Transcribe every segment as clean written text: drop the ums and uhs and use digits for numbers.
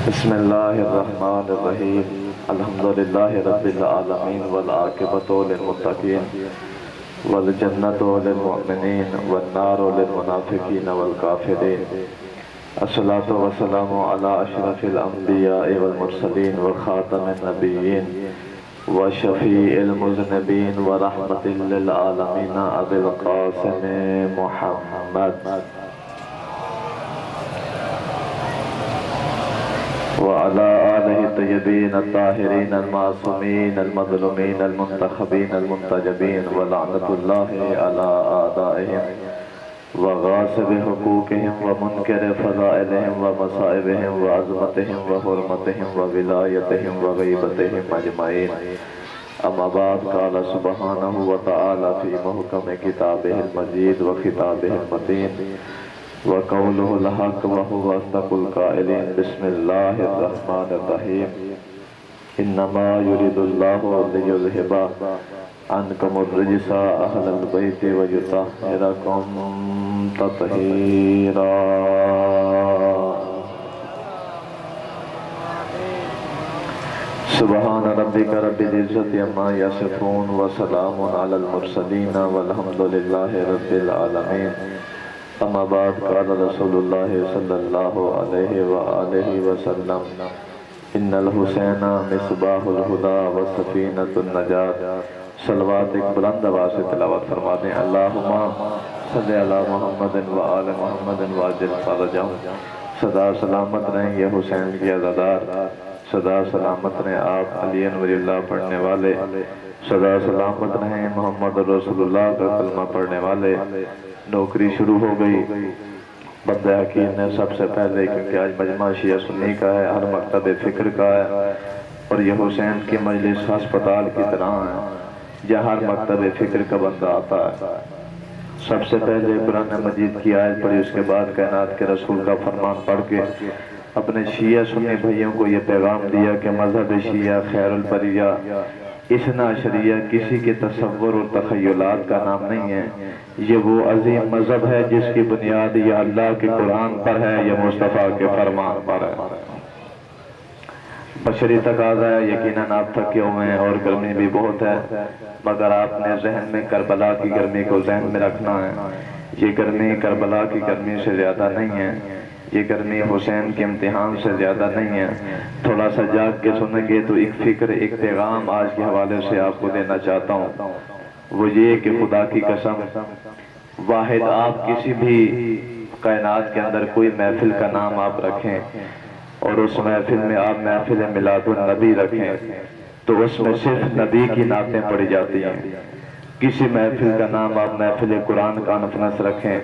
بسم اللہ الرحمن الرحیم الحمدللہ رب العالمین والعاقبۃ للمتقین والجنۃ للمؤمنین والنار للمنافقین والکافرین الصلاۃ والسلام علی اشرف الانبیاء والمرسلین وخاتم النبیین وشفیع المذنبین ورحمۃ للعالمین ابی القاسم محمد وعلى آله الطيبين الطاهرين المعصومين المظلومين المنتخبين المنتجبين ولعنة الله على أعدائهم وغاصب حقوقهم ومنكر فضائلهم ومصائبهم وعظمتهم وحرمتهم وولايتهم وغيبتهم أجمعين. أما بعد قال سبحانه وتعالى في محكم كتابه المجيد وخطابه المتين وقوله الحق وهو أصدق القائلين. بسم الله الرحمن الرحيم. إنما يريد الله ليذهب عنكم الرجس أهل البيت ويطهركم تطهيرا. سبحان ربك رب العزة عما يصفون وسلام على المرسلين والحمد لله رب العالمين. اما بعد قال رسول اللہ صلی اللہ علیہ وآلہ وسلم ان الحسین مصباح الہدی وسفینۃ النجات. صلوات ایک بلند آواز سے تلاوت فرما دیں. اللہم صلی علی محمد وآل محمد وعجل فرجہم. سدا سلامت رہیں یہ حسین کے عزادار، سدا سلامت رہیں آپ علی ولی اللہ پڑھنے والے، سدا سلامت رہیں محمد رسول اللہ کا کلمہ پڑھنے والے. نوکری شروع ہو گئی. بندہ حکیم نے سب سے پہلے، کیونکہ آج مجمع شیعہ سنی کا ہے، ہر مکتب فکر کا ہے، اور یہ حسین کی مجلس ہسپتال کی طرح ہے جہاں ہر مکتب فکر کا بندہ آتا ہے. سب سے پہلے قرآن مجید کی آیت پڑھی، اس کے بعد کائنات کے رسول کا فرمان پڑھ کے اپنے شیعہ سنی بھائیوں کو یہ پیغام دیا کہ مذہب شیعہ خیر البریہ اثنا عشریہ کسی کے تصور اور تخیلات کا نام نہیں ہے. یہ وہ عظیم مذہب ہے جس کی بنیاد یا اللہ کے قرآن پر ہے یا مصطفیٰ کے فرمان پر ہے. بشری تقاضا ہے، یقیناً آپ تھکے ہوئے ہیں اور گرمی بھی بہت ہے، مگر آپ نے ذہن میں کربلا کی گرمی کو ذہن میں رکھنا ہے. یہ گرمی کربلا کی گرمی سے زیادہ نہیں ہے، یہ گرمی حسین کے امتحان سے زیادہ نہیں ہے. تھوڑا سا جاگ کے سنیں گے تو ایک فکر، ایک پیغام آج کے حوالے سے آپ کو دینا چاہتا ہوں. وہ یہ کہ خدا کی قسم واحد آپ کسی بھی کائنات کے اندر کوئی محفل کا نام آپ رکھیں اور اس محفل میں آپ محفل میلاد النبی رکھیں تو اس میں صرف نبی کی نعتیں پڑھی جاتی ہیں. کسی محفل کا نام آپ محفل قرآن کانفرنس رکھیں،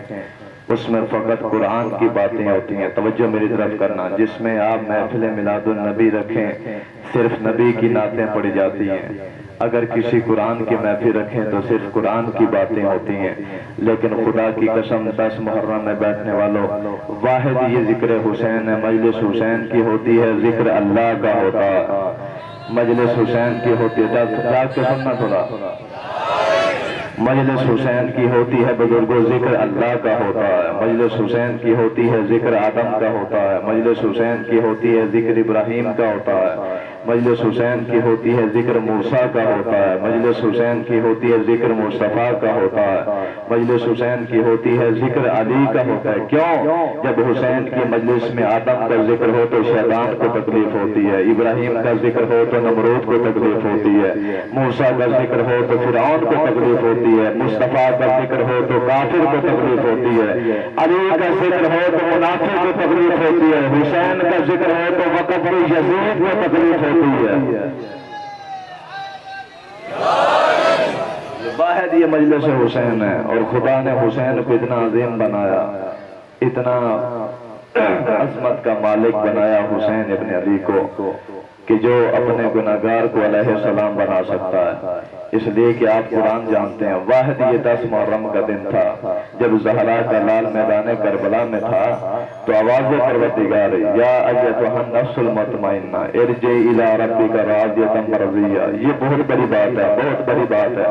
اس میں فقط قرآن کی باتیں ہوتی ہیں. توجہ میری طرف کرنا. جس میں آپ محفل میلاد النبی رکھیں صرف نبی کی نعتیں پڑھی جاتی ہیں. اگر کسی قرآن کی محفل رکھیں تو صرف قرآن کی باتیں ہوتی ہیں. لیکن خدا کی قسم 10 محرم میں بیٹھنے والوں، واحد یہ ذکر حسین ہے. مجلس حسین کی ہوتی ہے، ذکر اللہ کا ہوتا ہے. مجلس حسین کی ہوتی ہے، جاگ کے سننا تھوڑا. مجلس حسین کی ہوتی ہے بزرگوں، ذکر اللہ کا ہوتا ہے. مجلس حسین کی ہوتی ہے، ذکر آدم کا ہوتا ہے. مجلس حسین کی ہوتی ہے، ذکر ابراہیم کا ہوتا ہے. مجلس حسین کی ہوتی ہے، ذکر موسیٰ کا ہوتا ہے. مجلس حسین کی ہوتی ہے، ذکر مصطفیٰ کا ہوتا ہے. مجلس حسین کی ہوتی ہے، ذکر علی کا ہوتا ہے. کیوں؟ جب حسین کی مجلس میں آدم کا ذکر ہو تو شیطان کو تکلیف ہوتی ہے، ابراہیم کا ذکر ہو تو نمرود کو تکلیف ہوتی ہے، موسیٰ کا ذکر ہو تو فرعون کو تکلیف ہوتی ہے، مصطفیٰ کا ذکر ہو تو کافر کو تکلیف ہوتی ہے، علی کا ذکر ہو تو منافق کو تکلیف ہوتی ہے، حسین کا ذکر ہو تو وقت یزید کو تکلیف ہوتی ہے. واحد یہ مجلس حسین ہے. اور خدا نے حسین کو اتنا عظیم بنایا، اتنا عظمت کا مالک بنایا حسین ابن علی کو کہ جو اپنے گناہگار کو علیہ السلام بنا سکتا ہے. اس لیے کہ آپ قرآن جانتے ہیں. واحد یہ 10 محرم کا دن تھا جب زہرا کا لال میدان کربلا میں تھا تو آواز پروردگار یا ایتھا النفس المطمئنہ ارجعی الی ربک راضیۃ مرضیہ. یہ بہت بڑی بات ہے، بہت بڑی بات ہے.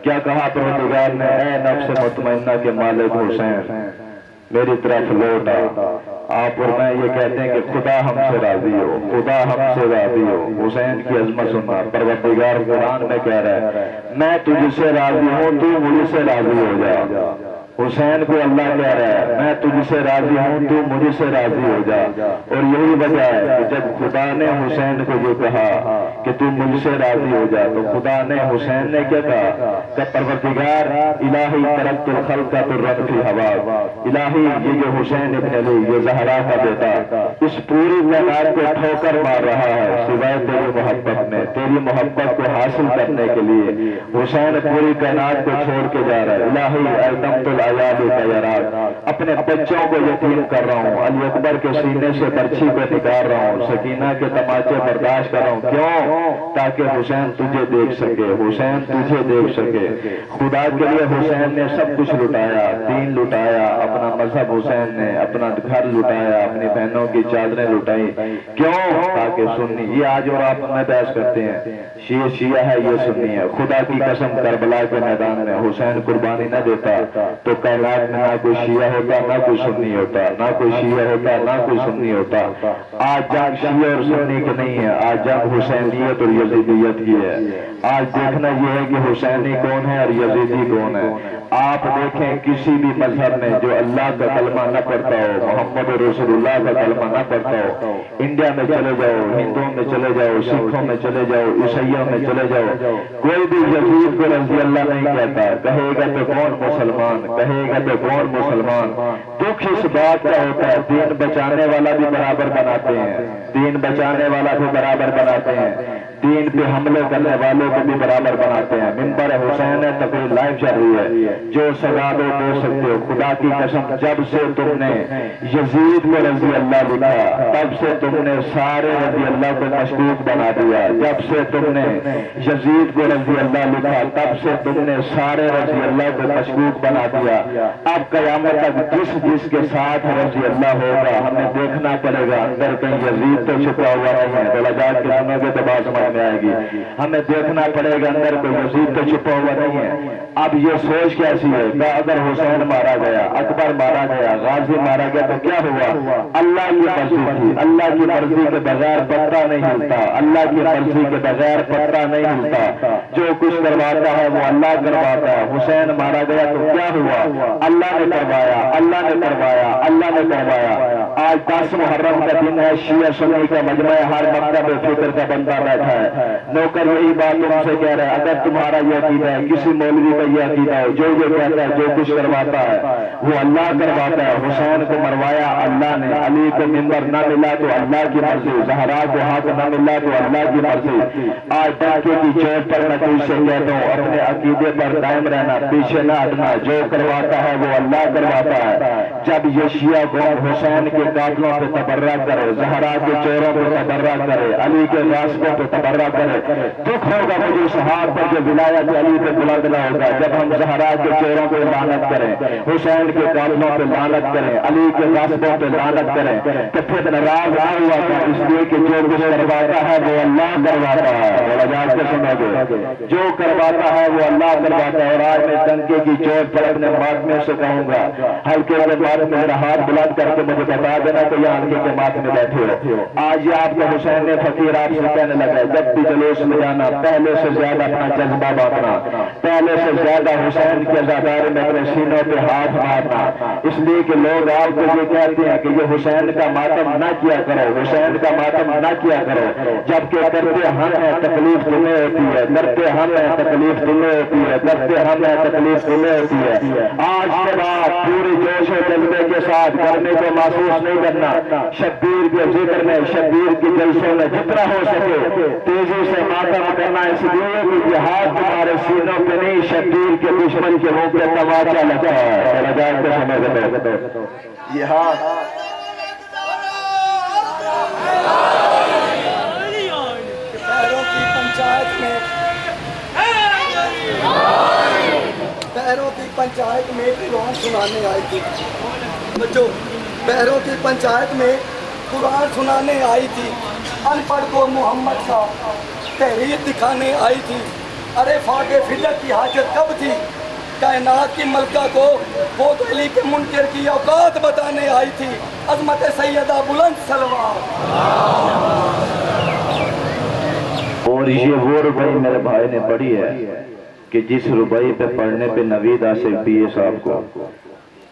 کیا کہا پروردگار نے؟ اے نفس مطمئنہ کے مالک حسین، میری طرف لوٹ آ. آپ فرمائیں یہ کہتے ہیں کہ خدا ہم سے راضی ہو، خدا ہم سے راضی ہو۔ حسین کی عظمت سننا، پروردگار قرآن میں کہہ رہا ہے میں تجھ سے راضی ہوں، تو مجھ سے راضی ہو جا۔ حسین کو اللہ کہہ رہا ہے میں تجھ سے راضی ہوں، تو مجھ سے راضی ہو جا۔ اور یہی وجہ ہے کہ جب خدا نے حسین کو یہ کہا کہ تو مجھ سے راضی ہو جا، تو خدا نے حسین نے کیا کہا کہ پروردگار الہی ترکت الخلق ترا فی ہواک، الہی یہ جو حسین ابن علی یہ زہرا کا بیٹا اس پوری کائنات کو ٹھوکر مار رہا ہے سوائے تیری محبت میں، تیری محبت کو حاصل کرنے کے لیے حسین پوری کائنات کو چھوڑ کے جا رہا ہے۔ الہی التمت العیال تیرات، اپنے بچوں کو یتیم کر رہا ہوں، علی اکبر کے سینے سے برچھی کو نکال رہا ہوں، سکینہ کے تماچے برداشت کر رہا ہوں، کیوں؟ تاکہ حسین تجھے دیکھ سکے، حسین تجھے دیکھ سکے۔ خدا کے لیے حسین نے سب کچھ لٹایا، دین لٹایا، اپنا مذہب حسین نے، اپنا گھر لٹایا، اپنی بہنوں کی چادریں لٹائی، کیوں؟ تاکہ سنی، یہ آج اور آپ میں بحث کرتے ہیں شیعہ ہے یہ سنی ہے، خدا کی قسم کربلا کے میدان میں حسین قربانی نہ دیتا تو کائنات میں نہ کوئی شیعہ ہوتا نہ کوئی سنی ہوتا، نہ کوئی شیعہ ہوتا نہ کوئی سنی ہوتا۔ آج جنگ شیعہ اور سنی کی نہیں ہے، آج جنگ حسینیت اور یزیدیت کی ہے۔ آج دیکھنا یہ ہے کہ حسینی کون ہے اور یزیدی کون ہے۔ آپ دیکھیں کسی بھی مذہب میں جو اللہ کا کلمہ نہ پڑھتا ہو، محمد رسول اللہ کا کلمہ نہ پڑھتا ہو، انڈیا میں چلے جاؤ، ہندوؤں میں چلے جاؤ، سکھوں میں چلے جاؤ، عیسائیوں میں چلے جاؤ، کوئی بھی یزید کو رضی اللہ نہیں کہتا، کہے گا تو کون مسلمان، کہے گا تو کون مسلمان۔ دکھ اس بات کا ہوتا ہے دین بچانے والا بھی برابر بناتے ہیں، دین بچانے والا بھی برابر بناتے ہیں، دین پہ حملے کرنے والوں کو بھی برابر بناتے ہیں۔ منبر حسین ہے تقریر لائیو چل رہی ہے، جو سزا دو سکتے ہو۔ خدا کی قسم جب سے تم نے یزید کو رضی اللہ لکھا تب سے تم نے سارے رضی اللہ کو مشکوک بنا دیا، جب سے تم نے یزید کو رضی اللہ لکھا تب سے تم نے سارے رضی اللہ کو مشکوک بنا دیا۔ اب قیامت تک جس کے ساتھ رضی اللہ ہوگا ہمیں دیکھنا پڑے گا اندر کہیں یزید تو چھپا ہوا نہیں ہے، بلا جات کے سنو گے تو بات سمجھ میں آئے گی، ہمیں دیکھنا پڑے گا اندر کوئی یزید تو چھپا ہوا نہیں ہے۔ اب یہ سوچ کیسی ہے کہ اگر حسین مارا گیا، اکبر مارا گیا، غازی مارا گیا تو کیا ہوا؟ اللہ کی مرضی تھی، اللہ کی مرضی کے بغیر پتہ نہیں ہلتا، اللہ کی مرضی کے بغیر پتہ نہیں ہلتا، جو کچھ کرواتا ہے وہ اللہ کرواتا ہے۔ حسین مارا گیا تو کیا ہوا؟ اللہ نے کروایا، اللہ نے کروایا، اللہ نے کروایا۔ آج 10 محرم کا دن ہے، شیعہ سنی کا مجمع ہر مکتب فکر کا بندہ بیٹھا ہے، نوکر یہی بات تم سے کہہ رہا ہے اگر تمہارا یہ عقیدہ ہے، کسی مولوی کا یہ عقیدہ ہے، جو یہ کہتا ہے جو کچھ کرواتا ہے وہ اللہ کرواتا ہے۔ حسین کو مروایا اللہ نے، علی کو منبر نہ ملا تو اللہ کی مرضی، زہرا کو ہاتھ نہ ملا تو اللہ کی مرضی۔ آج ڈاکے کی چوٹ پر میں تجھ سے کہتا ہوں اپنے عقیدے پر قائم رہنا، پیچھے نہ ہٹنا، جو کرواتا ہے وہ اللہ کرواتا ہے۔ جب یہ شیعہ قوم حسین کے قاتلوں پہ تبرہ کرے، زہرا کے چوروں پہ تبرہ کرے، علی کے غاصبوں پہ تبرہ کرے، دکھ ہوگا مجھے اس ہاتھ پر جو ولایت علی پہ بلند نہ ہوگا۔ جب ہم زہرا کے چوروں پہ لعنت کریں، حسین کے قاتلوں پہ لعنت کریں، علی کے غاصبوں پہ لعنت کریں تو پھر ناراض نہ ہوا تھا، اس لیے کہ جو کچھ کرواتا ہے وہ اللہ کرواتا ہے۔ آج کے سنو گے جو کرواتا ہے وہ اللہ کرواتا ہے۔ اور آج میں ڈنکے کی چوٹ پر اپنے ماتمے سے کہوں گا ہلکے کے ماتمے میرا ہاتھ بلند کر کے مجھے بتا دینا کہ یہ ہلکے کے ماتمے بیٹھے ہو۔ آج یہ آپ کے حسین نے فقیر آپ سے کہنے لگا جب بھی جلوس میں جانا پہلے سے زیادہ اپنا جذبہ باندھنا، پہلے سے زیادہ حسین کے عزادارے میں اپنے سینوں پہ ہاتھ مارنا، اس لیے کہ لوگ آپ کو یہ کہتے ہیں کہ یہ حسین کا ماتم نہ کیا کرو، حسین کا ماتم نہ کیا کرو، جبکہ کرتے ہم ہیں تکلیف تمہیں ہوتی ہے، کرتے ہم ہیں تکلیف تمہیں ہوتی ہے، کرتے ہم ہیں تکلیف تمہیں ہوتی ہے۔ آج کے بعد پوری جوش و جذبے کے ساتھ کرنے کو محسوس نہیں کرنا، شبیر کے ذکر میں، شبیر کی جلسوں میں جتنا ہو سکے تیزی سے ماتم کرنا، اس لیے کہ یہ ہاتھ تمہارے سینوں پہ نہیں شبیر کے دشمن کے منہ پہ تماچا لگا ہے۔ رجاء کے سمجھ میں یہ ہاتھ بہروں کی پنچایت میں قرآن سنانے آئی تھی، بچوں بہروں کی پنچایت میں قرآن سنانے آئی تھی، ان پڑھ کو محمد کا تحریر دکھانے آئی تھی۔ ارے فاقے فدیت کی حاجت کب تھی؟ کائنات کی ملکہ کو فوت علی کے منکر کی اوقات بتانے آئی تھی عظمت سیدہ بلند سلوات۔ اور یہ وہ ربائی میرے بھائی نے پڑھی ہے کہ جس ربائی پہ پڑھنے پہ نوید آصف پی اے صاحب کو،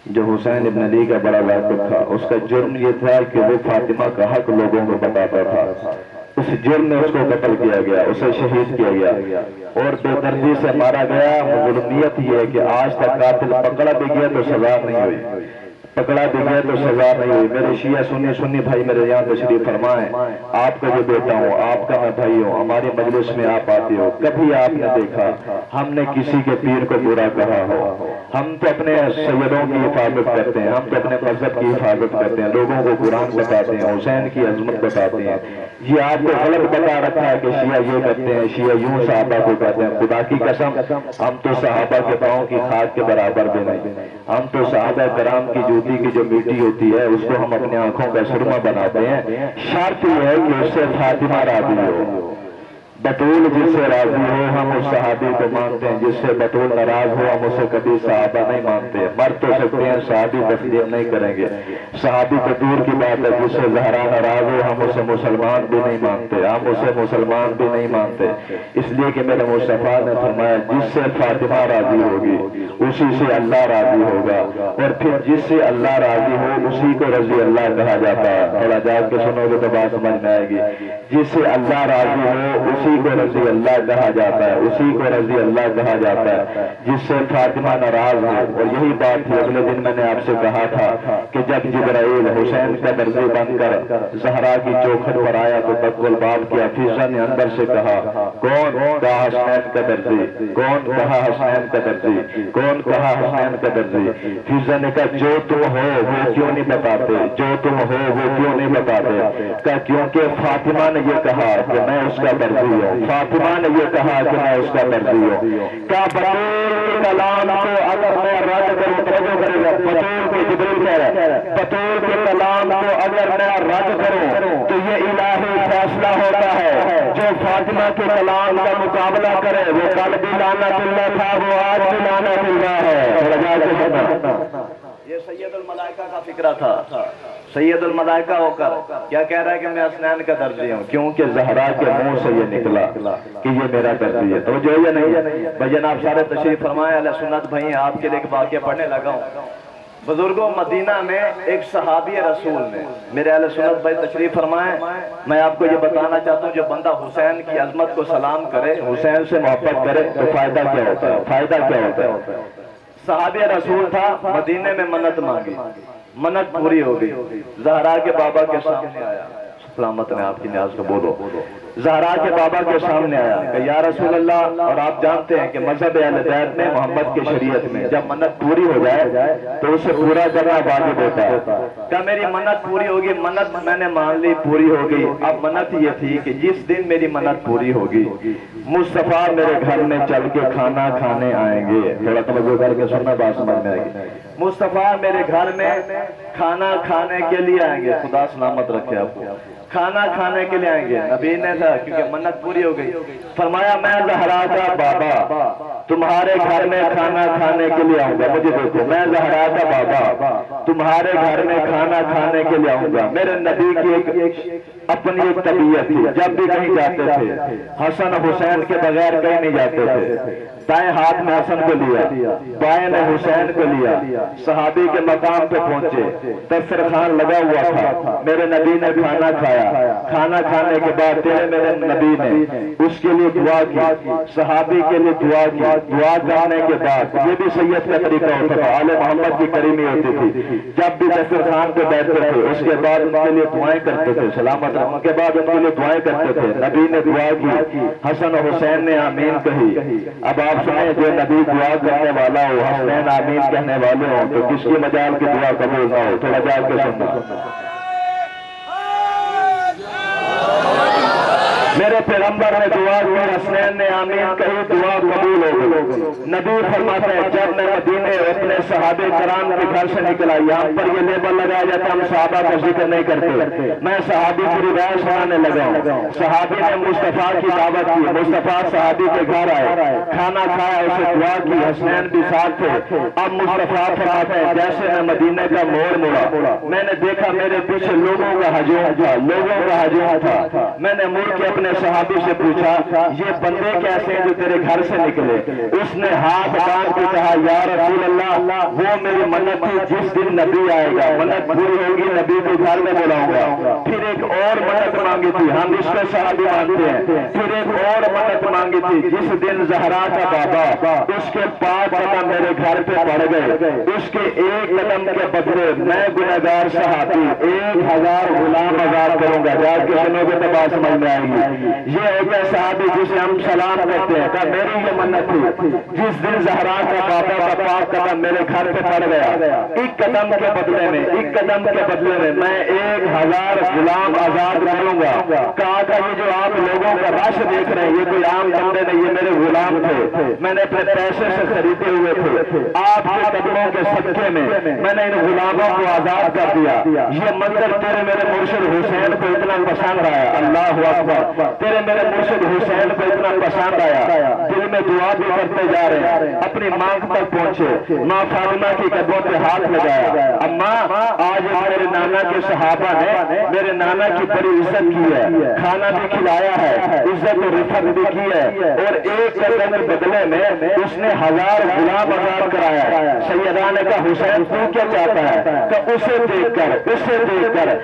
جو حسین ابن علی کا بڑا واقف تھا، اس کا جرم یہ تھا کہ وہ فاطمہ کا حق لوگوں کو بتاتا تھا، اس جرم میں اس کو قتل کیا گیا، اسے شہید کیا گیا اور بے دردی سے مارا گیا۔ ظلمیت یہ ہے کہ آج تک قاتل پکڑا بھی گیا تو سزا نہیں ہوئی، پکڑا بھی گیا تو سزا نہیں ہوئی۔ میرے شیعہ سنی بھائی میرے یہاں تشریف فرمائیں، آپ کا جو بیٹا ہوں، آپ کا میں بھائی ہوں، ہماری مجلس میں آپ آتے ہو، کبھی آپ نے دیکھا ہم نے کسی کے پیر کو برا کہا ہو؟ ہم تو اپنے سیدوں کی حفاظت کرتے ہیں، ہم تو اپنے مذہب کی حفاظت کرتے ہیں، لوگوں کو قرآن بتاتے ہیں، حسین کی عظمت بتاتے ہیں۔ یہ آپ کو غلط بتا رکھا ہے کہ شیعہ یہ کرتے ہیں، شیعہ یوں صحابہ کو کہتے ہیں۔ خدا کی قسم ہم تو صحابہ کے پاؤں کی خاک کے برابر بھی نہیں، ہم تو صحابہ کرام کی جوتی کی جو مٹی ہوتی ہے اس کو ہم اپنی آنکھوں کا سرما بناتے ہیں۔ شرط یہ ہے کہ اس سے فاطمہ راضی ہو، بطول جس سے راضی ہو ہم اس صحابی کو مانتے ہیں، جس سے بطول ناراض ہو ہم اسے کبھی صحابہ نہیں مانتے۔ مر تو سکتے ہیں، صحابی تسلیم نہیں کریں گے، صحابی تو دور کی بات ہے، جس سے زہرا ناراض ہو ہم اسے مسلمان بھی نہیں مانتے، ہم اسے مسلمان بھی نہیں مانتے، اس لیے کہ میرے مصطفیٰ نے فرمایا جس سے فاطمہ راضی ہوگی اسی سے اللہ راضی ہوگا، اور پھر جس سے اللہ راضی ہو اسی کو رضی اللہ کہا جاتا ہے۔ تھوڑا جاگ کے سنو گے تو بات سمجھ میں آئے گی۔ جس سے اللہ راضی ہو اسی کو رضی اللہ کہا جاتا ہے، اسی کو رضی اللہ کہا جاتا ہے، جس سے فاطمہ ناراض ہے۔ اور یہی بات تھی اگلے دن میں نے آپ سے کہا تھا کہ جب جبرائیل حسین کا درزی بن کر زہرا کی چوکھٹ پر آیا تو تقوی بات کیا، حفیظہ نے اندر سے کہا کون کہا حسین کا درزی، کون کہا حسین کا درزی، کون کہا حسین کا درزی۔ حفیظہ نے کہا جو تم ہو وہ کیوں نہیں بتاتے، جو تم ہو وہ کیوں نہیں بتاتے؟ کہا کیونکہ فاطمہ نے یہ کہا کہ میں اس کا درزی ہوں، فاطمہ نے یہ کہا کہ میں اس کا درزی ہوں۔ کیا بطول کلام کو اگر میں رد کروں، توجہ کرے گا، بطول کے جبریل کہہ رہا ہے، بطول کے کلام کو اگر میں رد کروں تو یہ الہی فیصلہ ہوتا ہے، جو فاطمہ کے کلام کا مقابلہ کرے وہ کل بھی لعنت اللہ تھا، وہ آج بھی لعنت اللہ ہے۔ یہ سید الملائکہ کا فکرہ تھا، سید الملائکہ ہو کر کیا کہہ رہا ہے کہ میں حسنین کا درزی ہوں، کیونکہ زہرا کے منہ سے یہ نکلا کہ یہ میرا درزی ہے۔ تو جو یہ نہیں بھائی جناب سارے تشریف فرمائے، اہل سنت بھائی آپ کے لیے ایک واقعہ پڑھنے لگا ہوں۔ بزرگوں مدینہ میں ایک صحابی رسول نے، میرے اہل سنت بھائی تشریف فرمائیں، میں آپ کو یہ بتانا چاہتا ہوں جو بندہ حسین کی عظمت کو سلام کرے، حسین سے محبت کرے تو فائدہ کیا ہوتا ہے، فائدہ کیا ہوتا ہے؟ صحابی رسول تھا، مدینے میں منت مانگی، منت پوری ہو گئی، زہرا کے بابا کے سامنے آیا، سلامت نے آپ کی نیاز کو بولو، زہرا کے بابا کے سامنے آیا کہ یا رسول اللہ، اور آپ جانتے ہیں کہ مذہب اہل بیت میں محمد کی شریعت میں جب منت پوری ہو جائے تو اسے پورا کرنا واجب ہوتا ہے۔ کہ میری منت پوری ہوگی، منت میں نے مان لی پوری ہو گئی، اب منت یہ تھی کہ جس دن میری منت پوری ہوگی مصطفیٰ میرے گھر میں چل کے کھانا کھانے آئیں گے۔ تھوڑا توجہ کر کے سننا بات سمجھ میں آئے گی۔ مصطفیٰ میرے گھر میں کھانا کھانے کے لیے آئیں گے، خدا سلامت رکھے آپ کو، کھانا کھانے کے لیے آئیں گے۔ نبی نے کہا کیونکہ منت پوری ہو گئی، فرمایا میں زہرا کا بابا تمہارے گھر میں کھانا کھانے کے لیے آؤں گا، مجھے دیکھو میں زہرا کا بابا تمہارے گھر میں کھانا کھانے کے لیے آؤں گا۔ میرے نبی کی اپنی ایک طبیعت تھی، جب بھی کہیں جاتے تھے حسن حسین کے بغیر کہیں نہیں جاتے تھے، دائیں ہاتھ میں حسن کو لیا، بائیں میں حسین کو لیا، صحابی کے مقام پہ پہنچے، دسترخوان لگا ہوا تھا، میرے نبی نے کھانا کھایا، کھانا کھانے کے بعد میرے نبی نے اس کے لیے دعا کی، صحابی کے لیے دعا کی، دعا کرنے کے بعد یہ بھی سید کا طریقہ ہوتا تھا، آل محمد کی کریمی ہوتی تھی، جب بھی دسترخوان پہ بیٹھتے تھے اس کے بعد ان کے لیے دعائیں کرتے تھے، سلامت ان کے بعد ان کے لیے دعائیں کرتے تھے، نبی نے دعا کی، حسن و حسین نے آمین کہی۔ اب آپ سنیں جو نبی دعا کرنے والا ہو، حسین آمین کہنے والے ہوں تو کس کی مجال کی دعا قبول نہ ہو؟ تھوڑا جا کے سننا، میرے پیغمبر نے دعا کی، حسنین نے آمین کہی، دعا قبول ہو گئی۔ نبی فرماتے ہیں جب میں مدینے اپنے صحابہ کرام کے گھر سے نکلا، یہاں پر یہ لیبل لگایا جاتا ہم صحابہ کا ذکر نہیں کرتے، میں صحابی کی روایت سنانے لگا ہوں۔ صحابی نے مصطفیٰ کی دعوت کی، مصطفیٰ صحابی کے گھر آئے، کھانا کھایا، اسے دعا کی، حسنین بھی ساتھ تھے۔ اب مصطفیٰ فرماتے ہیں جیسے میں مدینے کا موڑ مڑا، میں نے دیکھا میرے پیچھے لوگوں کا ہجوم تھا، لوگوں کا ہجوم تھا۔ میں نے مڑ کے اپنے صحابی سے پوچھا یہ بندے کیسے ہیں جو تیرے گھر سے نکلے؟ اس نے ہاتھ باندھ کے کہا یا رسول اللہ وہ میری منت تھی، جس دن نبی آئے گا منت پوری ہوگی، نبی کو گھر میں بلاؤں گا۔ پھر ایک اور منت مانگی تھی، ہم اس کو صحابی مانتے ہیں۔ پھر ایک اور منت مانگی تھی، جس دن زہرا کا بابا اس کے 5 قدم میرے گھر پہ پڑ گئے، اس کے 1 قدم کے بدلے میں گنہگار صحابی 1000 غلام آزاد کروں گا۔ جا کے سنو گے تو بات سمجھ میں آئے گی۔ یہ ایک صحابی جسے ہم سلام کرتے ہیں، کہ میری یہ منت تھی، جس دن زہرا کا بابا کا 5 قدم میرے گھر پہ پڑ گیا، 1 قدم کے بدلے میں 1 قدم کے بدلے میں میں 1000 غلام آزاد کروں گا۔ کہا کہ یہ جو آپ لوگوں کا رش دیکھ رہے ہیں یہ کوئی عام بندے نہیں، یہ میرے غلام تھے، میں نے اپنے پیسے سے خریدے ہوئے تھے، آپ کے قدموں کے صدقے میں نے ان غلاموں کو آزاد کر دیا۔ یہ منظر تیرے میرے مرشد حسین کو اتنا پسند آیا، اللہ اکبر، تیرے میرے مرشد حسین کو اتنا پسند آیا، دل میں دعا بھی کرتے جا رہے ہیں۔ اپنی ماں تک پہنچے، ماں فاطمہ کی قدموں پہ ہاتھ لگایا، اماں آج میرے نانا کے صحابہ نے میرے نانا کی بڑی عزت کی ہے، کھانا بھی کھلایا ہے، عزت و رفت بھی کی ہے، اور 1 قدم کے بدلے میں اس نے 1000 غلام آزاد کرایا ہے۔ سیدہ نے کہا حسین تو کیا چاہتا ہے؟ کہ اسے دیکھ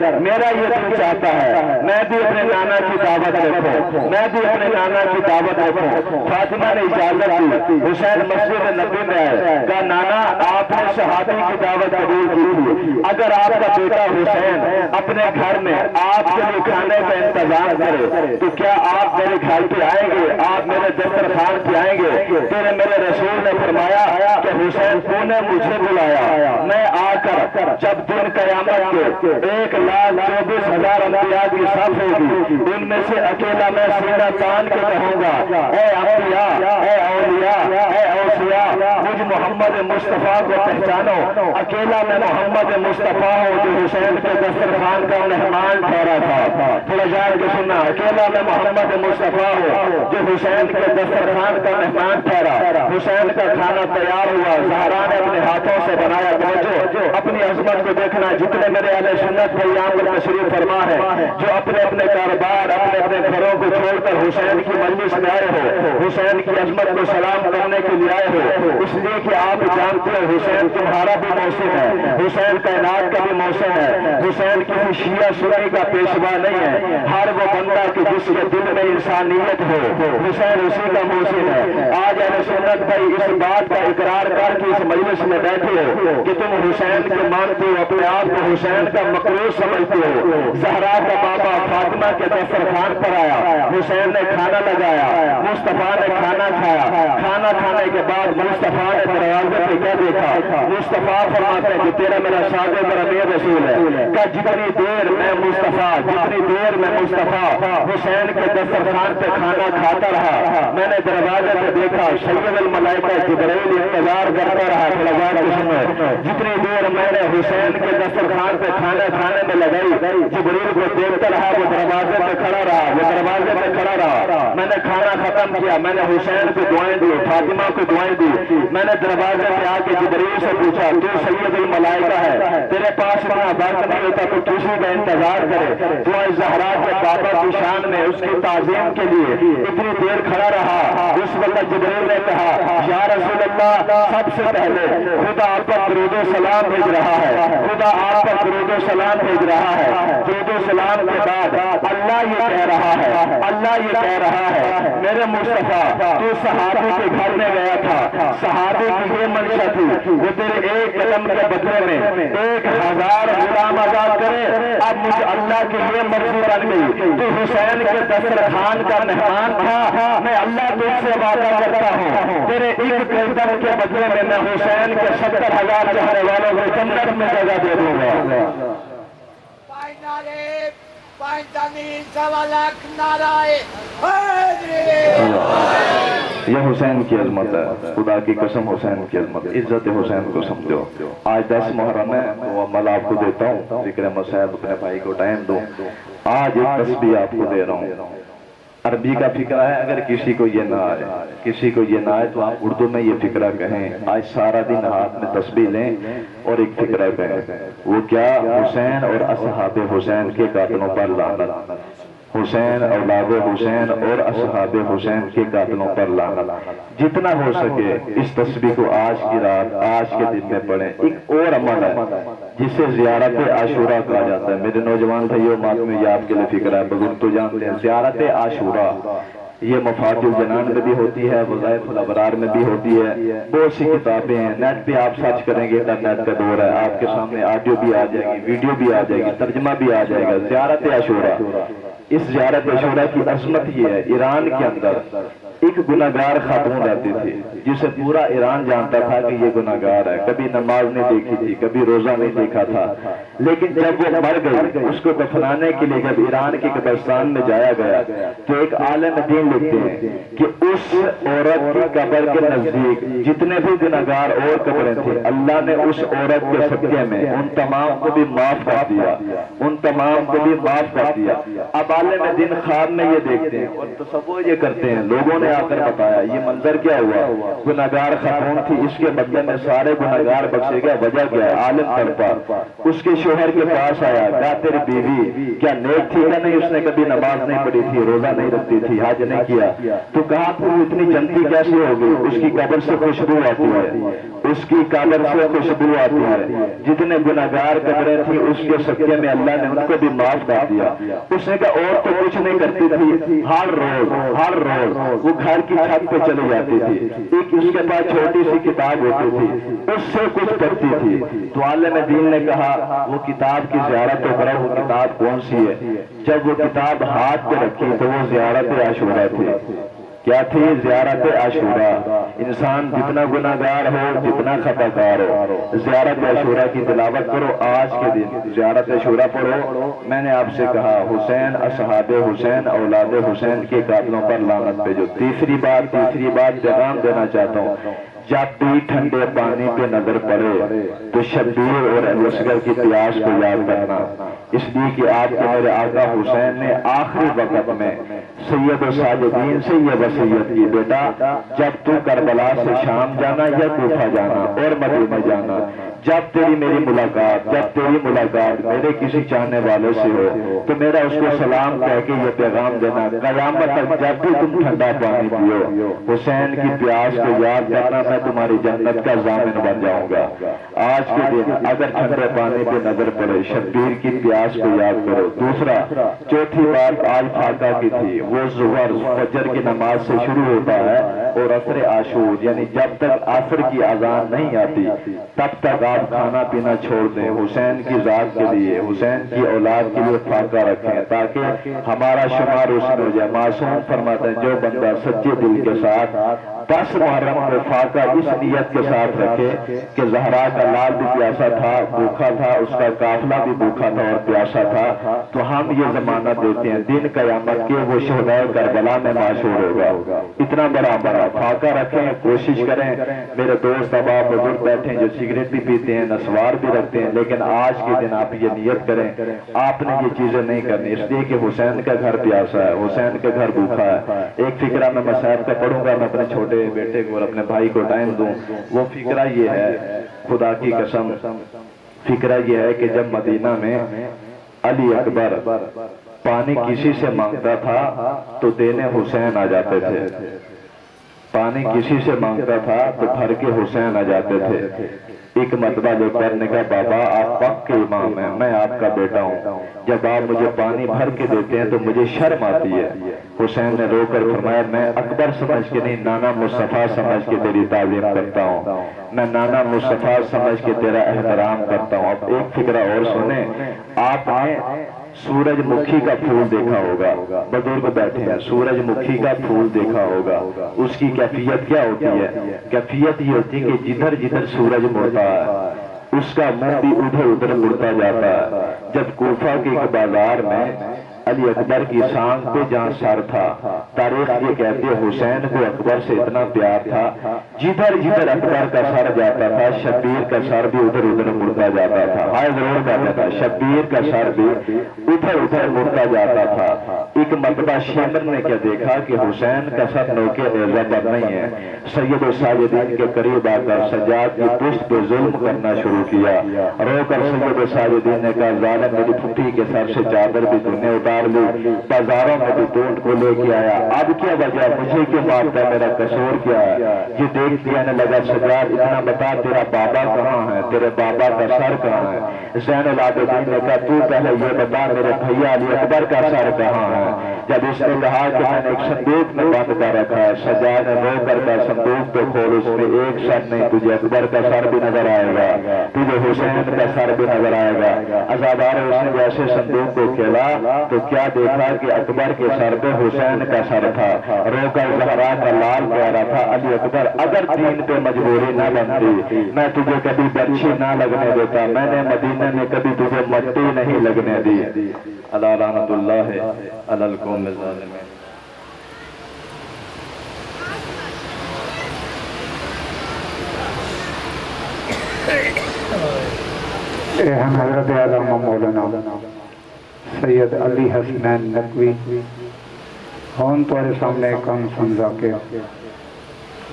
کر میرا یہ دل چاہتا ہے میں بھی اپنے نانا کی دعوت رکھوں، میں بھی اپنے نانا کی دعوت رکھوں۔ فاطمہ نے اجازت دی، حسین مسجد نبی میں آئے، کہا نانا آپ نے صحابی کی دعوت قبول کی تھی، اگر آپ کا بیٹا حسین اپنے گھر میں آپ کے لیے کھانے کا انتظام کرے تو کیا آپ میرے گھر پہ آئیں گے؟ آپ میرے دسترخوان پہ آئیں گے؟ تیرے میرے رسول نے فرمایا کہ حسین تو نے مجھے بلایا، میں آ کر جب دن قیامت کے 1,24,000 انبیاء کی صف ہوگی، ان میں سے اکیلا میں سینہ تان کے کہوں گا اے انبیاء، اے اولیاء، اے اوصیاء، مجھ محمد مصطفیٰ کو پہچانو، اکیلا میں محمد مصطفیٰ ہوں جو حسین کے دسترخوان کا مہمان ٹھہرا تھا۔ تھوڑا جان کے سننا، اکیلا میں محمد مصطفیٰ ہوں جو حسین کے دسترخوان کا مہمان ٹھہرا۔ حسین کا کھانا تیار ہوا، زہرا نے اپنے ہاتھوں سے بنایا، توجہ اپنی عظمت کو دیکھنا، جتنے میرے اہل سنت بھائی یہاں پر تشریف فرما ہے، جو اپنے اپنے کاروبار اپنے گھروں کو چھوڑ کر حسین کی مجلس میں آئے ہو، حسین کی عظمت کو سلام کرنے کے لیے آئے ہو، اس لیے کہ آپ جانتے ہو حسین تمہارا بھی موسم ہے، حسین کائنات کا بھی موسم ہے، حسین کسی شیعہ سنی کا پیشوا نہیں ہے، ہر وہ بندہ کہ جس کے دل میں انسانیت ہو حسین اسی کا موسم ہے۔ آج اہل سنت بھائی اس بات کا اقرار کر کے اس مجلس میں بیٹھے ہو کہ تم حسین کے مانتے ہو، اپنے آپ کو حسین کا مقروض سمجھتے ہو۔ زہرا کا بابا فاطمہ کے دسترخوان پر آیا، حسین نے کھانا لگایا، مصطفیٰ نے کھانا کھایا، کھانا کھانے کے بعد مصطفیٰ نے دروازے پہ کیا دیکھا؟ مصطفیٰ فرماتے ہیں کہ تیرا میرا شاگرد اور امیر رسول ہے کہ جتنی دیر میں مصطفیٰ حسین کے دسترخوان پہ کھانا کھاتا رہا، میں نے دروازے پہ دیکھا سید الملائکہ جبرائیل انتظار کرتا رہا۔ جتنی دیر میں نے حسین کے دسترخوان پہ کھانا کھانے میں لگائی، جبرائیل کو دیکھتا رہا، وہ دروازے پہ کھڑا رہا، میں نے کھانا ختم کیا، میں نے حسین کو دعائیں دی، فاطمہ کو دعائیں دی، میں نے دروازے پہ آ کے جبرائیل سے پوچھا تو سید الملائکہ ہے، تیرے پاس اتنا وقت نہیں ہوتا تو کسی کا انتظار کرے، تو زہرا کے بابا کی شان میں اس کی تعظیم کے لیے اتنی دیر کھڑا رہا۔ اس وقت جبرائیل نے کہا یا رسول اللہ سب سے پہلے خدا آپ پر درود و سلام بھیج رہا ہے، خدا آپ پر درود و سلام بھیج رہا ہے۔ درود و سلام کے بعد اللہ یہ کہہ رہا ہے میرے مصطفیٰ تو صحابی کے گھر میں گیا تھا، صحابی کی یہ منشا تھی وہ تیرے 1 قدم کے بدلے میں 1000 غلام آزاد کرے۔ اب مجھے اللہ کی یہ مرضی بن گئی، تو حسین کے دسترخوان کا مہمان تھا، میں اللہ تجھ سے وعدہ کرتا ہوں تیرے 1 قدم کے بدلے میں میں حسین کے 70,000 چاہنے والوں کو جنت میں جگہ دے دوں گا۔ یہ حسین کی عظمت ہے، خدا کی قسم حسین کی عظمت، عزت حسین کو سمجھو۔ آج 10 محرم ہے، وہ عمل آپ کو دیتا ہوں، ذکر مسائب اپنے بھائی کو ٹائم دو۔ آج ایک تسبیح آپ کو دے رہا ہوں، عربی کا فقرہ ہے، اگر کسی کو یہ نہ آئے تو آپ اردو میں یہ فقرہ کہیں۔ آج سارا دن ہاتھ میں تسبیح لیں اور ایک فقرہ کہیں، وہ کیا؟ حسین اور اصحاب حسین کے قاتلوں پر لعنت، حسین اولاد حسین اور اصحاب حسین کے قاتلوں پر لعنت۔ جتنا ہو سکے اس تسبیح کو آج کی رات، آج کے دن میں پڑھیں۔ ایک اور عمل ہے جسے زیارت عاشورہ کہا جاتا ہے۔ میرے نوجوان بھائیوں، میں یہ آپ کے لیے فکر ہے، بزرگ تو جانتے ہیں، زیارت عاشورہ یہ مفاتیح الجنان میں بھی ہوتی ہے، وظائف الابرار میں بھی ہوتی ہے، بہت سی کتابیں ہیں، نیٹ پہ آپ سرچ کریں گے، انٹرنیٹ کا دور ہے، آپ کے سامنے آڈیو بھی آ جائے گی، ویڈیو بھی آ جائے گی، ترجمہ بھی آ جائے گا۔ زیارت عاشورہ، اس زیارت عاشورہ کی عظمت یہ ہے، ایران کے اندر ایک گناہگار خاتون رہتی تھی جسے پورا ایران جانتا تھا کہ یہ گناہگار ہے، کبھی نماز نہیں دیکھی تھی، کبھی روزہ نہیں دیکھا تھا، لیکن جب وہ مر گئی، اس کو دفنانے کے لیے جب ایران کے قبرستان میں جایا گیا تو ایک عالم دین لکھتے ہیں کہ اس عورت کی قبر کے نزدیک جتنے بھی گناہگار اور قبریں تھیں، اللہ نے اس عورت کے صدقے میں ان تمام کو بھی معاف کر دیا، ان تمام کو بھی معاف کر دیا۔ اب عالم دین خواب میں یہ دیکھتے ہیں اور تصور یہ کرتے ہیں، لوگوں نے آ کر بتایا یہ منظر کیا ہوا، گناہگار خاتون تھی، اس کے بدلے میں سارے گناہگار بخشے گئے، وجہ کیا ہے؟ عالم تڑپا، اس کے شوہر کے پاس آیا، کہا تیری بیوی کیا نیک تھی یا نہیں؟ اس نے کبھی نماز نہیں پڑھی تھی، روزہ نہیں رکھتی تھی، حج نہیں کیا، تو کہا تو اتنی جنتی کیسے ہوگی؟ اس کی قبر سے خوشبو آتی ہے، اس کی قبر سے خوشبو آتی ہے، جتنے گناہگار قبریں تھیں اس کے صدقے میں اللہ نے ان کو بھی معاف کر دیا۔ اس نے کہا اور تو کچھ نہیں کرتی تھی، ہر روز وہ گھر کی چھت پہ چلی جاتی تھی، ایک اس کے پاس چھوٹی سی کتاب ہوتی تھی، اس سے کچھ پڑھتی تھی۔ تو عالم دین نے کہا وہ کتاب کی زیارت تو کرو، وہ کتاب کون سی ہے؟ جب وہ کتاب ہاتھ پہ رکھی تو وہ زیارت عاشورہ تھی۔ کیا تھی؟ زیارت عاشورہ۔ انسان جتنا گناہگار ہو، جتنا خطا کار ہو، زیارت عاشورہ کی تلاوت کرو، آج کے دن زیارت عاشورہ پڑھو۔ میں نے آپ سے کہا حسین، اصحاب حسین، اولاد حسین کے قاتلوں پر لعنت بھیجو۔ تیسری بات پیغام دینا چاہتا ہوں، جب بھی ٹھنڈے پانی پہ نظر پڑے تو شبیر اور اصغر کی پیاس کو یاد کرنا، اس لیے کہ آپ کے میرے آقا حسین نے آخری وقت میں سید الساجدین سے یہ وصیت کی، بیٹا جب تو کربلا سے شام جانا یا کوفہ جانا اور مدینہ جانا، جب تیری ملاقات میرے کسی چاہنے والے سے ہو تو میرا اس کو سلام کہہ کے یہ پیغام دینا، قیامت تک جب بھی تم ٹھنڈا پانی پیو حسین کی پیاس کو یاد کرنا، میں تمہاری جنت کا ضامن بن جاؤں گا۔ آج کے دن اگر ٹھنڈے پانی پہ نظر پڑے شبیر کی پیاس کو یاد کرو۔ دوسرا، چوتھی بات آج فاقہ کی تھی، وہ ظہر فجر کی نماز سے شروع ہوتا ہے اور عصر عاشور، یعنی جب تک عصر کی اذان نہیں آتی تب تک آپ کھانا پینا چھوڑ دیں، حسین کی ذات کے لیے، حسین کی اولاد کے لیے فاقہ رکھیں تاکہ ہمارا شمار اس میں ہو جائے۔ معصوم فرماتے ہیں جو بندہ سچے دل کے ساتھ 10 محرم کو فاقہ اس نیت کے ساتھ رکھے کہ زہرا کا لال بھی پیاسا تھا، بھوکا تھا، اس کا قافلہ بھی بھوکا تھا اور پیاسا تھا، تو ہم یہ ضمانت دیتے ہیں دن قیامت کے وہ شہداء کربلا میں معشور ہوگا۔ اتنا بڑا فاقہ رکھیں، کوشش کریں۔ میرے دوست اب آپ بزرگ بیٹھے ہیں جو سگریٹ بھی پیتے ہیں، نسوار بھی رکھتے ہیں، لیکن آج کے دن آپ یہ نیت کریں آپ نے یہ چیزیں نہیں کرنی، اس لیے کہ حسین کا گھر پیاسا ہے، حسین کا گھر بھوکا ہے۔ ایک فقرہ میں مسائب کا پڑھوں گا، میں اپنے چھوٹے بیٹے کو اور اپنے بھائی کو ٹائم دوں۔ وہ فقرہ یہ ہے، خدا کی قسم فقرہ یہ ہے کہ جب مدینہ میں علی اکبر پانی کسی سے مانگتا تھا تو دینے حسین آ جاتے تھے، پانی کسی سے مانگتا تھا تو بھر کے حسین آ جاتے تھے۔ ایک مرتبہ لے کر نے کہا بابا آپ وقت کے امام ہیں، میں آپ کا بیٹا ہوں، جب آپ مجھے پانی بھر کے دیتے ہیں تو مجھے شرم آتی ہے۔ حسین نے رو کر فرمایا میں اکبر سمجھ کے نہیں، نانا مصطفیٰ سمجھ کے تیری تعظیم کرتا ہوں، میں نانا مصطفیٰ سمجھ کے تیرا احترام کرتا ہوں۔ اب ایک فقرہ اور سنیں، آپ نے سورج مکھی کا پھول دیکھا ہوگا، بزرگ بیٹھے ہیں، سورج مکھی کا پھول دیکھا ہوگا، اس کی کیفیت کیا ہوتی ہے؟ کیفیت یہ ہوتی ہے کہ جدھر جدھر سورج مڑتا ہے اس کا منہ بھی ادھر ادھر مڑتا جاتا ہے۔ جب کوفہ کے ایک بازار میں علی اکبر کی سانگ پہ جہاں سر تھا، تاریخ یہ کہتی ہے حسین کو اکبر سے اتنا پیار تھا، جدھر جدھر اکبر کا سر جاتا تھا شبیر کا سر بھی ادھر ادھر مڑتا جاتا تھا، ہائے ضرور کہتا تھا شبیر کا سر بھی ادھر ادھر مڑتا جاتا تھا۔ ایک مرتبہ شیمر نے کیا دیکھا کہ حسین کا سر نوکے نیزہ پر نہیں ہے، سید الساجدین کے قریب آ کر سجاد کی پشت پہ ظلم کرنا شروع کیا، رو کر سید الساجدین نے کہا ظالم میری پھوپھی کے سر سے چادر بھی تم نے اتار لی، بازاروں میں بھی ڈونٹ کو لے کے آیا، اب کیا وجہ مجھے کیوں مارتا ہے، میرا قصور کیا ہے؟ یہ دیکھ کہنے لگا سجاد اتنا بتا تیرا بابا کہاں ہے، تیرے بابا کا سر کہاں ہے؟ زین العابدین نے کہا تو پہلے یہ بتا میرے بھیا علی اکبر کا سر کہاں ہے؟ جب اس نے کہا کہ میں نے ایک صندوق میں بند کر رکھا ہے، سجاد نے رو کر کہا صندوق تو کھول، اس میں ایک سر نہیں، تجھے اکبر کا سر بھی نظر آئے گا، تجھے حسین کا سر بھی نظر آئے گا۔ عزادار اس نے جیسے صندوق کو کھولا تو کیا دیکھا کہ اکبر کے سر پہ حسین کا سر تھا، رو کر زہرا کا لال کہہ رہا تھا علی اکبر اگر دین پہ مجبوری نہ بنتی میں تجھے کبھی برچھی نہ لگنے دیتا، میں نے مدینہ میں کبھی تجھے مٹی نہیں لگنے دی۔ اللہ لعنت اللہ علی القوم الظالمین۔ ہم حضرت علامہ مولانا سید علی حسنین نقوی ہون تمہارے سامنے کم سمجھا کے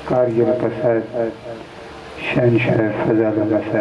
کاریل پسید شہنشاہ فضل اللہ